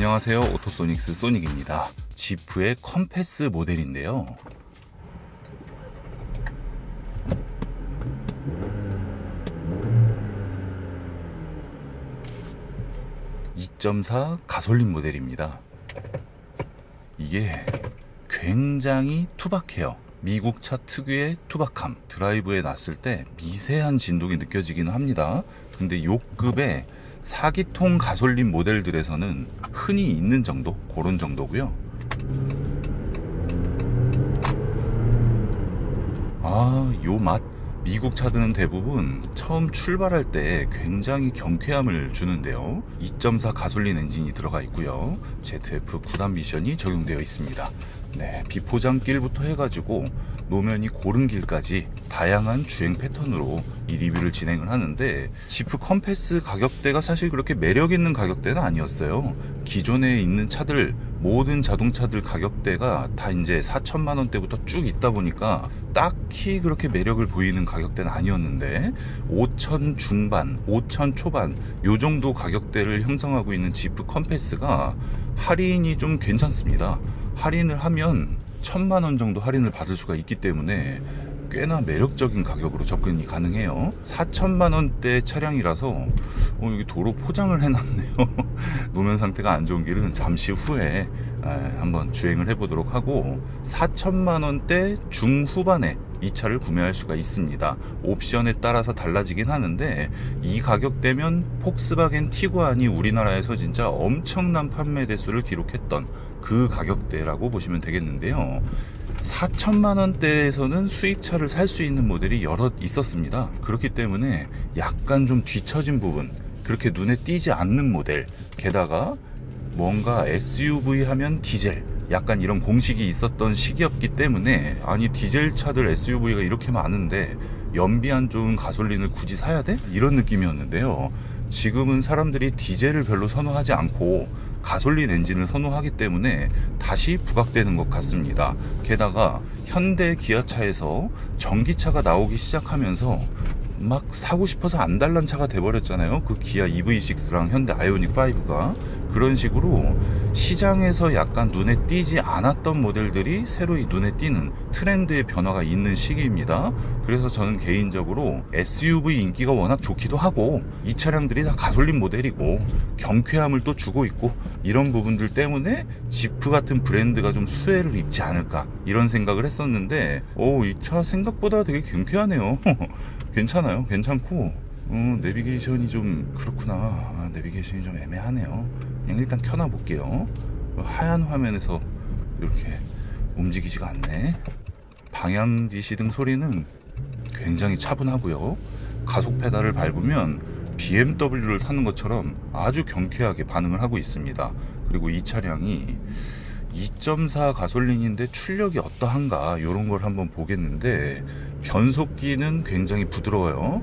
안녕하세요, 오토소닉스 소닉입니다. 지프의 컴패스 모델인데요, 2.4 가솔린 모델입니다. 이게 굉장히 투박해요. 미국 차 특유의 투박함, 드라이브에 놨을 때 미세한 진동이 느껴지기는 합니다. 근데 요 급의 4기통 가솔린 모델들에서는 흔히 있는 정도, 그런 정도고요. 요 맛, 미국 차들은 대부분 처음 출발할 때 굉장히 경쾌함을 주는데요. 2.4 가솔린 엔진이 들어가 있고요. ZF 9단 미션이 적용되어 있습니다. 네, 비포장길부터 해가지고 노면이 고른 길까지 다양한 주행 패턴으로 이 리뷰를 진행을 하는데, 지프 컴패스 가격대가 사실 그렇게 매력 있는 가격대는 아니었어요. 기존에 있는 차들, 모든 자동차들 가격대가 다 이제 4천만 원대부터 쭉 있다 보니까 딱히 그렇게 매력을 보이는 가격대는 아니었는데, 5천 중반, 5천 초반 요 정도 가격대를 형성하고 있는 지프 컴패스가 할인이 좀 괜찮습니다. 할인을 하면 1,000만 원 정도 할인을 받을 수가 있기 때문에 꽤나 매력적인 가격으로 접근이 가능해요. 4천만 원대 차량이라서 여기 도로 포장을 해놨네요. 노면 상태가 안 좋은 길은 잠시 후에 한번 주행을 해보도록 하고, 4천만 원대 중후반에 이 차를 구매할 수가 있습니다. 옵션에 따라서 달라지긴 하는데, 이 가격대면 폭스바겐 티구안이 우리나라에서 진짜 엄청난 판매 대수를 기록했던 그 가격대라고 보시면 되겠는데요. 4천만 원대에서는 수입차를 살 수 있는 모델이 여럿 있었습니다. 그렇기 때문에 약간 좀 뒤처진 부분, 그렇게 눈에 띄지 않는 모델, 게다가 뭔가 SUV 하면 디젤, 약간 이런 공식이 있었던 시기였기 때문에, 아니 디젤 차들 SUV가 이렇게 많은데 연비 안 좋은 가솔린을 굳이 사야 돼? 이런 느낌이었는데요. 지금은 사람들이 디젤을 별로 선호하지 않고 가솔린 엔진을 선호하기 때문에 다시 부각되는 것 같습니다. 게다가 현대 기아차에서 전기차가 나오기 시작하면서 막 사고 싶어서 안달난 차가 돼버렸잖아요. 그 기아 EV6랑 현대 아이오닉 5가. 그런 식으로 시장에서 약간 눈에 띄지 않았던 모델들이 새로이 눈에 띄는 트렌드의 변화가 있는 시기입니다. 그래서 저는 개인적으로 SUV 인기가 워낙 좋기도 하고, 이 차량들이 다 가솔린 모델이고 경쾌함을 또 주고 있고, 이런 부분들 때문에 지프 같은 브랜드가 좀 수혜를 입지 않을까, 이런 생각을 했었는데, 이 차 생각보다 되게 경쾌하네요. 괜찮아요. 괜찮고, 내비게이션이 좀 그렇구나. 내비게이션이 좀 애매하네요. 그냥 일단 켜놔 볼게요. 하얀 화면에서 이렇게 움직이지가 않네. 방향지 시등 소리는 굉장히 차분하고요. 가속 페달을 밟으면 BMW를 타는 것처럼 아주 경쾌하게 반응을 하고 있습니다. 그리고 이 차량이 2.4 가솔린인데 출력이 어떠한가, 이런 걸 한번 보겠는데, 변속기는 굉장히 부드러워요.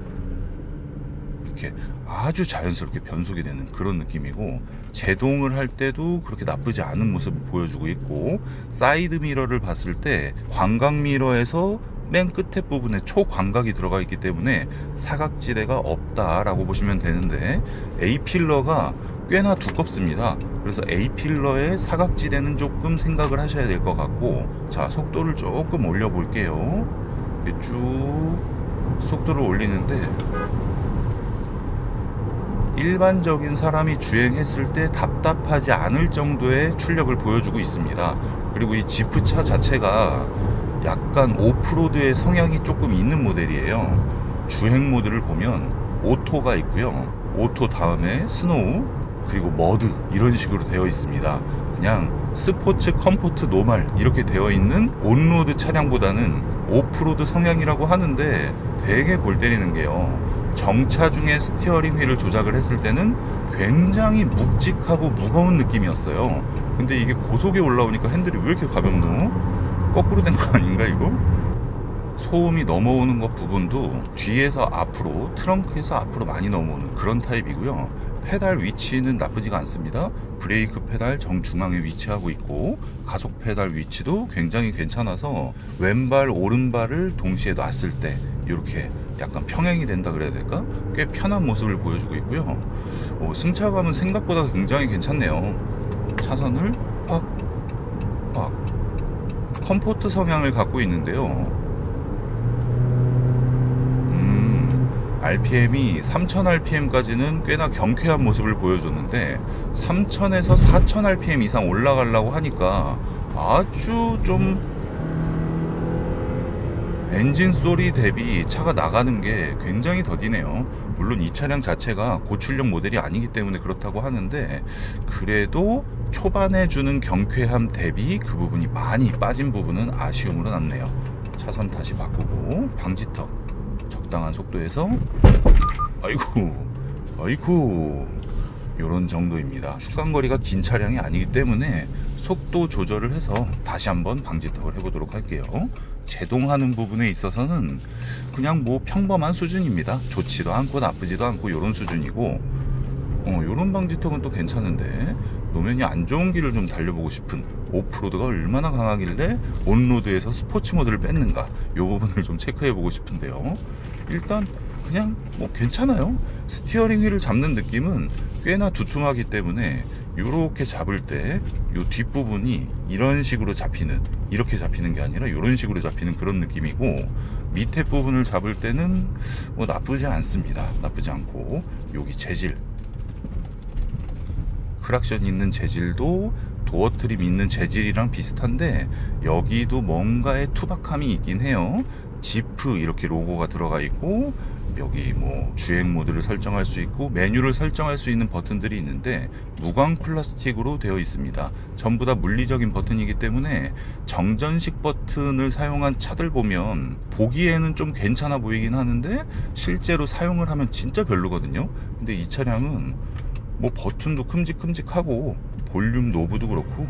이렇게 아주 자연스럽게 변속이 되는 그런 느낌이고, 제동을 할 때도 그렇게 나쁘지 않은 모습을 보여주고 있고, 사이드 미러를 봤을 때 광각 미러에서 맨 끝에 부분에 초광각이 들어가 있기 때문에 사각지대가 없다라고 보시면 되는데, A필러가 꽤나 두껍습니다. 그래서 A필러의 사각지대는 조금 생각을 하셔야 될 것 같고, 자, 속도를 조금 올려 볼게요. 쭉 속도를 올리는데, 일반적인 사람이 주행했을 때 답답하지 않을 정도의 출력을 보여주고 있습니다. 그리고 이 지프차 자체가 약간 오프로드의 성향이 조금 있는 모델이에요. 주행 모드를 보면 오토가 있고요, 오토 다음에 스노우, 그리고 머드, 이런 식으로 되어 있습니다. 그냥 스포츠, 컴포트, 노멀 이렇게 되어 있는 온로드 차량보다는 오프로드 성향이라고 하는데, 되게 골 때리는 게요, 정차 중에 스티어링 휠을 조작을 했을 때는 굉장히 묵직하고 무거운 느낌이었어요. 근데 이게 고속에 올라오니까 핸들이 왜 이렇게 가볍노? 거꾸로 된 거 아닌가 이거? 소음이 넘어오는 것 부분도 뒤에서 앞으로, 트렁크에서 앞으로 많이 넘어오는 그런 타입이고요. 페달 위치는 나쁘지가 않습니다. 브레이크 페달 정중앙에 위치하고 있고, 가속 페달 위치도 굉장히 괜찮아서 왼발 오른발을 동시에 놨을 때 이렇게 약간 평행이 된다 그래야 될까? 꽤 편한 모습을 보여주고 있고요. 승차감은 생각보다 굉장히 괜찮네요. 차선을 확 컴포트 성향을 갖고 있는데요. RPM이 3000rpm까지는 꽤나 경쾌한 모습을 보여줬는데 3000에서 4000rpm 이상 올라가려고 하니까 아주 좀 엔진 소리 대비 차가 나가는 게 굉장히 더디네요. 물론 이 차량 자체가 고출력 모델이 아니기 때문에 그렇다고 하는데, 그래도 초반에 주는 경쾌함 대비 그 부분이 많이 빠진 부분은 아쉬움으로 남네요. 차선 다시 바꾸고 방지턱 적당한 속도에서 아이고 요런 정도입니다. 주간거리가 긴 차량이 아니기 때문에 속도 조절을 해서 다시 한번 방지턱을 해보도록 할게요. 제동하는 부분에 있어서는 그냥 뭐 평범한 수준입니다. 좋지도 않고 나쁘지도 않고 요런 수준이고, 요런 방지턱은 또 괜찮은데, 노면이 안 좋은 길을 좀 달려보고 싶은, 오프로드가 얼마나 강하길래 온로드에서 스포츠 모드를 뺐는가, 요 부분을 좀 체크해보고 싶은데요. 일단 그냥 뭐 괜찮아요. 스티어링 휠을 잡는 느낌은 꽤나 두툼하기 때문에 요렇게 잡을 때 요 뒷부분이 이런 식으로 잡히는, 이렇게 잡히는 게 아니라 이런 식으로 잡히는 그런 느낌이고, 밑에 부분을 잡을 때는 뭐 나쁘지 않습니다. 나쁘지 않고, 여기 재질, 크락션 있는 재질도 도어 트림 있는 재질이랑 비슷한데 여기도 뭔가의 투박함이 있긴 해요. 지프 이렇게 로고가 들어가 있고, 여기 뭐 주행 모드를 설정할 수 있고 메뉴를 설정할 수 있는 버튼들이 있는데 무광 플라스틱으로 되어 있습니다. 전부 다 물리적인 버튼이기 때문에 정전식 버튼을 사용한 차들 보면 보기에는 좀 괜찮아 보이긴 하는데 실제로 사용을 하면 진짜 별로거든요. 근데 이 차량은 뭐 버튼도 큼직큼직하고 볼륨 노브도 그렇고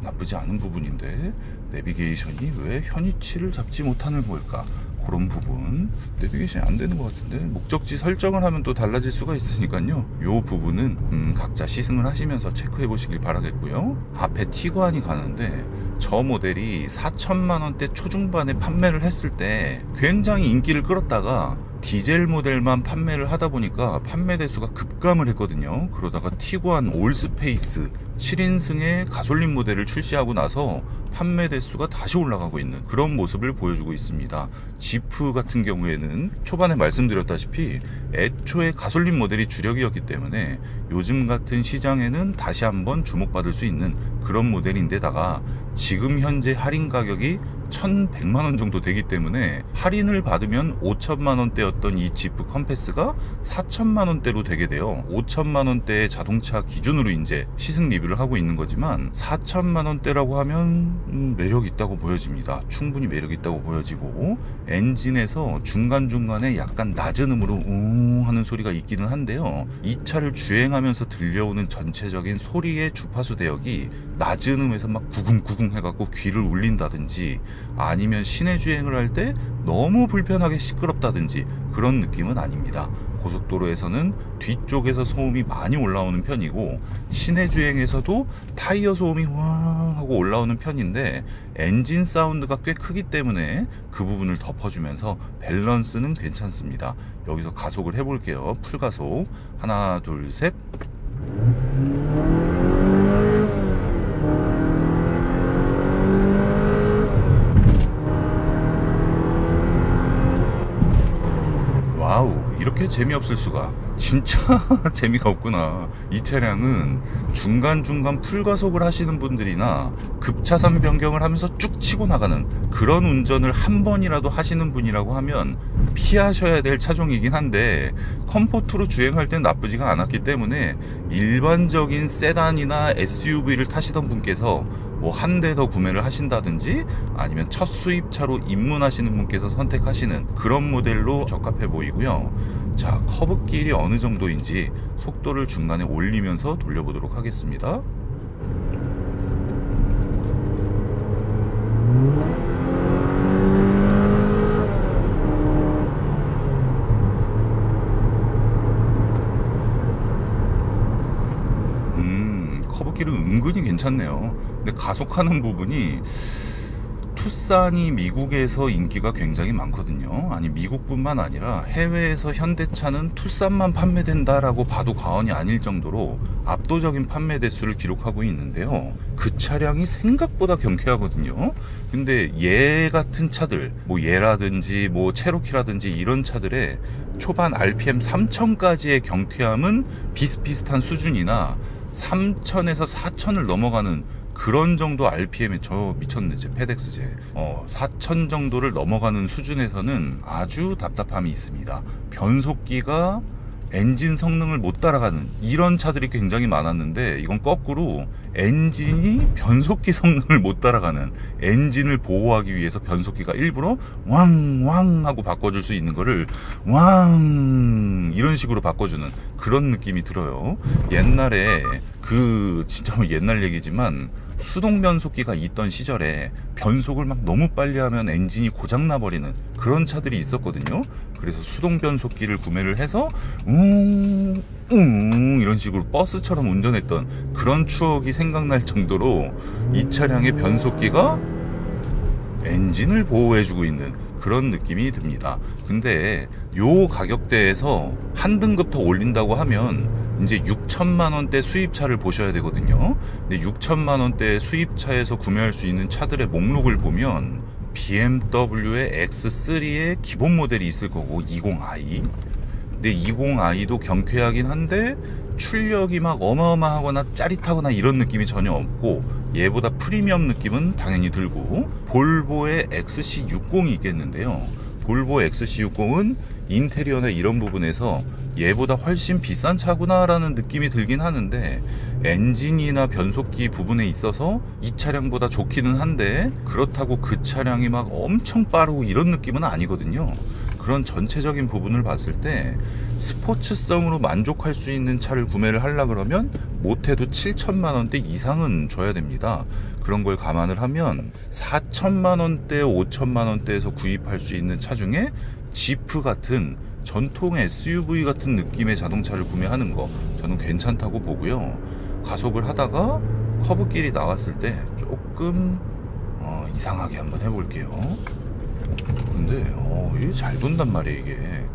나쁘지 않은 부분인데, 내비게이션이 왜 현위치를 잡지 못하는 걸까? 그런 부분, 내비게이션이 안 되는 것 같은데, 목적지 설정을 하면 또 달라질 수가 있으니까요. 요 부분은 각자 시승을 하시면서 체크해 보시길 바라겠고요. 앞에 티구안이 가는데 저 모델이 4천만원대 초중반에 판매를 했을 때 굉장히 인기를 끌었다가 디젤 모델만 판매를 하다 보니까 판매 대수가 급감을 했거든요. 그러다가 티구안 올스페이스 7인승의 가솔린 모델을 출시하고 나서 판매 대수가 다시 올라가고 있는 그런 모습을 보여주고 있습니다. 지프 같은 경우에는 초반에 말씀드렸다시피 애초에 가솔린 모델이 주력이었기 때문에 요즘 같은 시장에는 다시 한번 주목받을 수 있는 그런 모델인데다가 지금 현재 할인 가격이 1100만원 정도 되기 때문에 할인을 받으면 5천만원대였던 이 지프 컴패스가 4천만원대로 되게 돼요. 5천만원대의 자동차 기준으로 이제 시승 리뷰를 하고 있는 거지만 4천만원대라고 하면 매력 있다고 보여집니다. 충분히 매력 있다고 보여지고, 엔진에서 중간중간에 약간 낮은 음으로 웅 하는 소리가 있기는 한데요. 이 차를 주행하면서 들려오는 전체적인 소리의 주파수 대역이 낮은 음에서 막 구궁구궁 해갖고 귀를 울린다든지, 아니면 시내 주행을 할 때 너무 불편하게 시끄럽다든지 그런 느낌은 아닙니다. 고속도로에서는 뒤쪽에서 소음이 많이 올라오는 편이고, 시내 주행에서도 타이어 소음이 왕 하고 올라오는 편인데 엔진 사운드가 꽤 크기 때문에 그 부분을 덮어주면서 밸런스는 괜찮습니다. 여기서 가속을 해볼게요. 풀가속 하나 둘 셋. 와우, 이렇게 재미없을 수가. 진짜 재미가 없구나. 이 차량은 중간중간 풀가속을 하시는 분들이나 급차선 변경을 하면서 쭉 치고 나가는 그런 운전을 한 번이라도 하시는 분이라고 하면 피하셔야 될 차종이긴 한데, 컴포트로 주행할 땐 나쁘지가 않았기 때문에 일반적인 세단이나 SUV를 타시던 분께서 뭐 한 대 더 구매를 하신다든지, 아니면 첫 수입차로 입문하시는 분께서 선택하시는 그런 모델로 적합해 보이고요. 자, 커브길이 어느 정도인지 속도를 중간에 올리면서 돌려보도록 하겠습니다. 커브길은 은근히 괜찮네요. 근데 가속하는 부분이 투싼이 미국에서 인기가 굉장히 많거든요. 아니 미국뿐만 아니라 해외에서 현대차는 투싼만 판매된다라고 봐도 과언이 아닐 정도로 압도적인 판매 대수를 기록하고 있는데요. 그 차량이 생각보다 경쾌하거든요. 근데 얘 같은 차들, 뭐 얘라든지 뭐 체로키라든지 이런 차들의 초반 RPM 3000까지의 경쾌함은 비슷비슷한 수준이나 3000에서 4000을 넘어가는 그런 정도 RPM에 저 미쳤네 제 페덱스제 4000 정도를 넘어가는 수준에서는 아주 답답함이 있습니다. 변속기가 엔진 성능을 못 따라가는 이런 차들이 굉장히 많았는데, 이건 거꾸로 엔진이 변속기 성능을 못 따라가는, 엔진을 보호하기 위해서 변속기가 일부러 왕왕 하고 바꿔줄 수 있는 거를 왕 이런 식으로 바꿔주는 그런 느낌이 들어요. 옛날에 진짜 옛날 얘기지만 수동 변속기가 있던 시절에 변속을 막 너무 빨리 하면 엔진이 고장나 버리는 그런 차들이 있었거든요. 그래서 수동 변속기를 구매를 해서 이런 식으로 버스처럼 운전했던 그런 추억이 생각날 정도로 이 차량의 변속기가 엔진을 보호해주고 있는 그런 느낌이 듭니다. 근데 요 가격대에서 한 등급 더 올린다고 하면 이제 6천만 원대 수입차를 보셔야 되거든요. 근데 6천만 원대 수입차에서 구매할 수 있는 차들의 목록을 보면 BMW의 X3의 기본 모델이 있을 거고 20i. 근데 20i도 경쾌하긴 한데 출력이 막 어마어마하거나 짜릿하거나 이런 느낌이 전혀 없고, 얘보다 프리미엄 느낌은 당연히 들고, 볼보의 XC60이 있겠는데요. 볼보 XC60은 인테리어나 이런 부분에서 얘보다 훨씬 비싼 차구나 라는 느낌이 들긴 하는데, 엔진이나 변속기 부분에 있어서 이 차량보다 좋기는 한데 그렇다고 그 차량이 막 엄청 빠르고 이런 느낌은 아니거든요. 그런 전체적인 부분을 봤을 때 스포츠성으로 만족할 수 있는 차를 구매를 하려 그러면 못해도 7천만 원대 이상은 줘야 됩니다. 그런 걸 감안을 하면 4천만 원대, 5천만 원대에서 구입할 수 있는 차 중에 지프 같은 전통 SUV 같은 느낌의 자동차를 구매하는 거 저는 괜찮다고 보고요. 가속을 하다가 커브길이 나왔을 때 조금 이상하게 한번 해볼게요. 근데 이게 잘 돈단 말이에요. 이게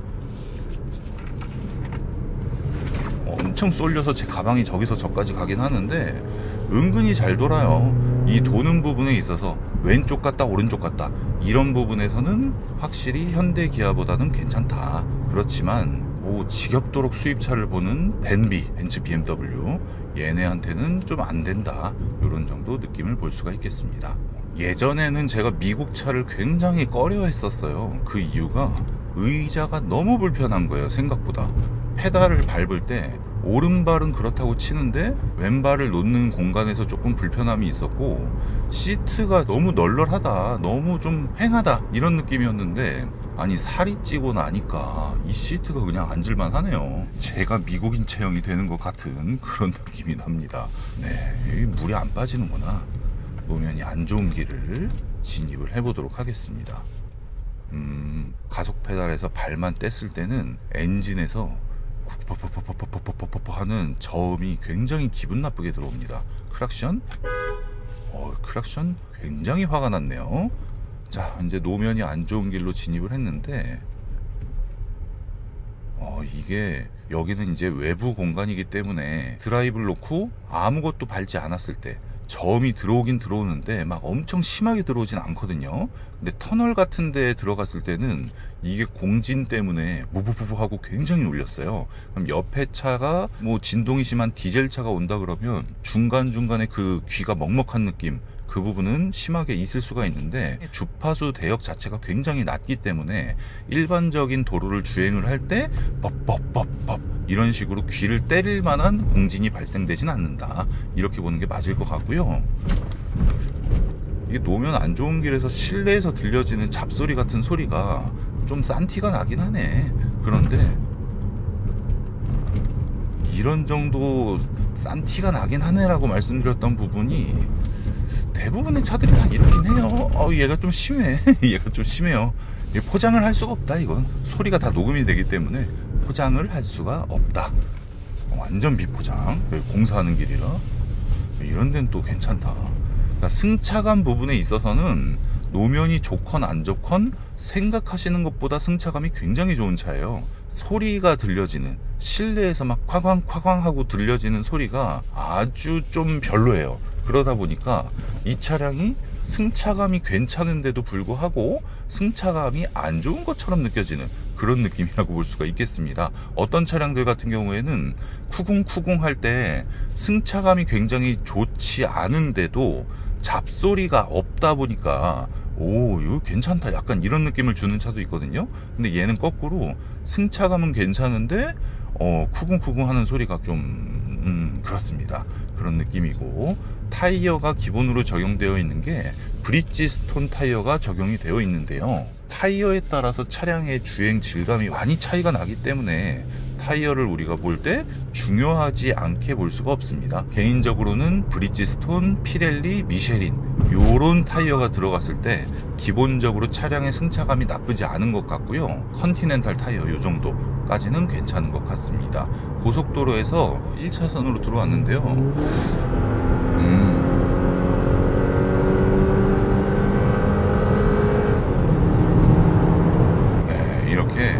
엄청 쏠려서 제 가방이 저기서 저까지 가긴 하는데 은근히 잘 돌아요. 이 도는 부분에 있어서 왼쪽 같다 오른쪽 같다 이런 부분에서는 확실히 현대 기아보다는 괜찮다. 그렇지만 뭐 지겹도록 수입차를 보는 벤츠 BMW 얘네한테는 좀 안 된다, 이런 정도 느낌을 볼 수가 있겠습니다. 예전에는 제가 미국 차를 굉장히 꺼려 했었어요. 그 이유가 의자가 너무 불편한 거예요. 생각보다 페달을 밟을 때 오른발은 그렇다고 치는데 왼발을 놓는 공간에서 조금 불편함이 있었고, 시트가 너무 널널하다, 너무 좀 휑하다 이런 느낌이었는데, 아니 살이 찌고 나니까 이 시트가 그냥 앉을만 하네요. 제가 미국인 체형이 되는 것 같은 그런 느낌이 납니다. 네, 물이 안 빠지는구나. 노면이 안 좋은 길을 진입을 해보도록 하겠습니다. 가속 페달에서 발만 뗐을 때는 엔진에서 하는 저음이 굉장히 기분 나쁘게 들어옵니다. 크락션? 크락션 굉장히 화가 났네요. 자, 이제 노면이 안 좋은 길로 진입을 했는데 이게 여기는 이제 외부 공간이기 때문에 드라이브를 놓고 아무것도 밟지 않았을 때 저음이 들어오긴 들어오는데 막 엄청 심하게 들어오진 않거든요. 근데 터널 같은 데 들어갔을 때는 이게 공진 때문에 무부부부 하고 굉장히 울렸어요. 그럼 옆에 차가 뭐 진동이 심한 디젤 차가 온다 그러면 중간중간에 그 귀가 먹먹한 느낌, 그 부분은 심하게 있을 수가 있는데, 주파수 대역 자체가 굉장히 낮기 때문에 일반적인 도로를 주행을 할 때 뻑뻑뻑뻑 이런 식으로 귀를 때릴 만한 공진이 발생되진 않는다, 이렇게 보는 게 맞을 것 같고요. 이게 노면 안 좋은 길에서 실내에서 들려지는 잡소리 같은 소리가 좀 싼 티가 나긴 하네. 그런데 이런 정도 싼 티가 나긴 하네 라고 말씀드렸던 부분이 대부분의 차들이 다 이렇긴 해요. 얘가 좀 심해. 얘가 좀 심해요. 포장을 할 수가 없다. 이건 소리가 다 녹음이 되기 때문에 포장을 할 수가 없다. 완전 비포장. 공사하는 길이라 이런 데는 또 괜찮다. 그러니까 승차감 부분에 있어서는 노면이 좋건 안 좋건 생각하시는 것보다 승차감이 굉장히 좋은 차예요. 소리가 들려지는, 실내에서 막 쾅쾅쾅쾅 하고 들려지는 소리가 아주 좀 별로예요. 그러다 보니까 이 차량이 승차감이 괜찮은데도 불구하고 승차감이 안 좋은 것처럼 느껴지는 그런 느낌이라고 볼 수가 있겠습니다. 어떤 차량들 같은 경우에는 쿠궁쿠궁 할 때 승차감이 굉장히 좋지 않은데도 잡소리가 없다 보니까 오, 이거 괜찮다, 약간 이런 느낌을 주는 차도 있거든요. 근데 얘는 거꾸로 승차감은 괜찮은데 쿠궁쿠궁 하는 소리가 좀 그렇습니다. 그런 느낌이고, 타이어가 기본으로 적용되어 있는 게 브리지스톤 타이어가 적용이 되어 있는데요. 타이어에 따라서 차량의 주행 질감이 많이 차이가 나기 때문에 타이어를 우리가 볼 때 중요하지 않게 볼 수가 없습니다. 개인적으로는 브리지스톤, 피렐리, 미쉐린 요런 타이어가 들어갔을 때 기본적으로 차량의 승차감이 나쁘지 않은 것 같고요. 컨티넨탈 타이어 요 정도까지는 괜찮은 것 같습니다. 고속도로에서 1차선으로 들어왔는데요. 네, 이렇게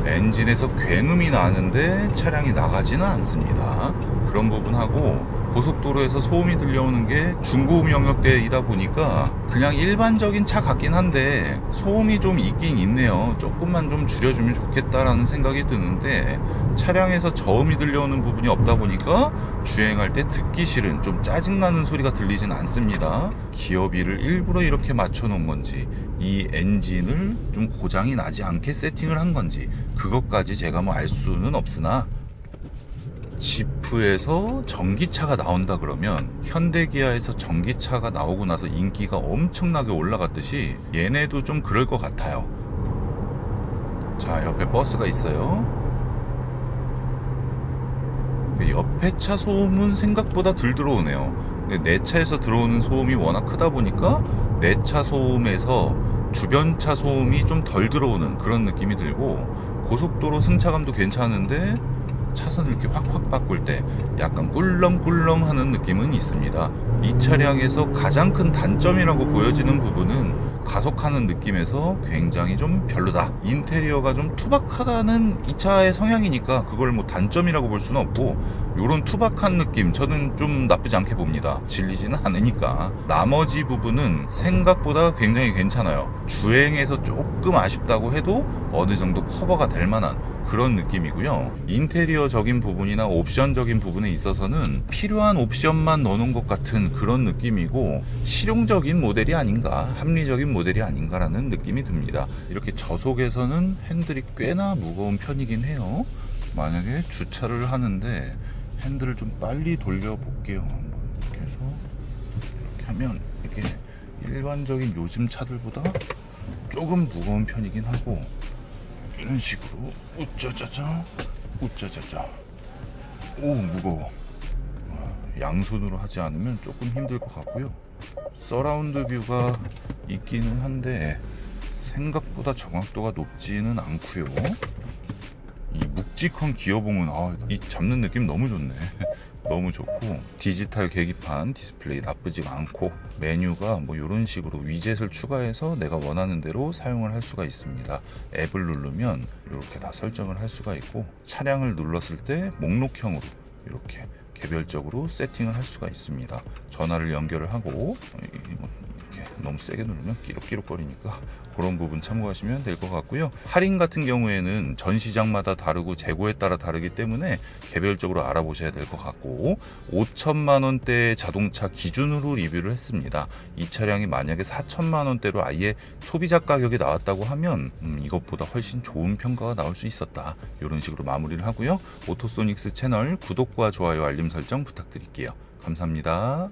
엔진에서 굉음이 나는데 차량이 나가지는 않습니다. 그런 부분하고, 고속도로에서 소음이 들려오는 게 중고음 영역대이다 보니까 그냥 일반적인 차 같긴 한데 소음이 좀 있긴 있네요. 조금만 좀 줄여주면 좋겠다라는 생각이 드는데, 차량에서 저음이 들려오는 부분이 없다 보니까 주행할 때 듣기 싫은, 좀 짜증나는 소리가 들리진 않습니다. 기어비를 일부러 이렇게 맞춰 놓은 건지, 이 엔진을 좀 고장이 나지 않게 세팅을 한 건지, 그것까지 제가 뭐 알 수는 없으나, 지프에서 전기차가 나온다 그러면 현대기아에서 전기차가 나오고 나서 인기가 엄청나게 올라갔듯이 얘네도 좀 그럴 것 같아요. 자, 옆에 버스가 있어요. 옆에 차 소음은 생각보다 덜 들어오네요. 근데 내 차에서 들어오는 소음이 워낙 크다 보니까 내 차 소음에서 주변 차 소음이 좀 덜 들어오는 그런 느낌이 들고, 고속도로 승차감도 괜찮은데 차선을 이렇게 확확 바꿀 때 약간 꿀렁꿀렁 하는 느낌은 있습니다. 이 차량에서 가장 큰 단점이라고 보여지는 부분은 가속하는 느낌에서 굉장히 좀 별로다, 인테리어가 좀 투박하다는 이 차의 성향이니까 그걸 뭐 단점이라고 볼 수는 없고, 요런 투박한 느낌 저는 좀 나쁘지 않게 봅니다. 질리지는 않으니까. 나머지 부분은 생각보다 굉장히 괜찮아요. 주행에서 조금 아쉽다고 해도 어느 정도 커버가 될 만한 그런 느낌이고요. 인테리어적인 부분이나 옵션적인 부분에 있어서는 필요한 옵션만 넣어놓은 것 같은 그런 느낌이고, 실용적인 모델이 아닌가, 합리적인 모델이 아닌가라는 느낌이 듭니다. 이렇게 저속에서는 핸들이 꽤나 무거운 편이긴 해요. 만약에 주차를 하는데 핸들을 좀 빨리 돌려볼게요. 이렇게 해서 이렇게 하면 이게 일반적인 요즘 차들보다 조금 무거운 편이긴 하고, 이런 식으로 우짜짜짜 우짜짜짜, 오 무거워. 양손으로 하지 않으면 조금 힘들 것 같고요. 서라운드 뷰가 있기는 한데 생각보다 정확도가 높지는 않고요. 이 묵직한 기어봉은 이 잡는 느낌 너무 좋네. 너무 좋고, 디지털 계기판 디스플레이 나쁘지가 않고, 메뉴가 뭐 이런 식으로 위젯을 추가해서 내가 원하는 대로 사용을 할 수가 있습니다. 앱을 누르면 이렇게 다 설정을 할 수가 있고, 차량을 눌렀을 때 목록형으로 이렇게 개별적으로 세팅을 할 수가 있습니다. 전화를 연결을 하고, 이렇게 너무 세게 누르면 끼룩끼룩거리니까 그런 부분 참고하시면 될 것 같고요. 할인 같은 경우에는 전 시장마다 다르고 재고에 따라 다르기 때문에 개별적으로 알아보셔야 될 것 같고, 5천만 원대 자동차 기준으로 리뷰를 했습니다. 이 차량이 만약에 4천만 원대로 아예 소비자 가격이 나왔다고 하면 이것보다 훨씬 좋은 평가가 나올 수 있었다, 이런 식으로 마무리를 하고요. 오토소닉스 채널 구독과 좋아요, 알림 설정 부탁드릴게요. 감사합니다.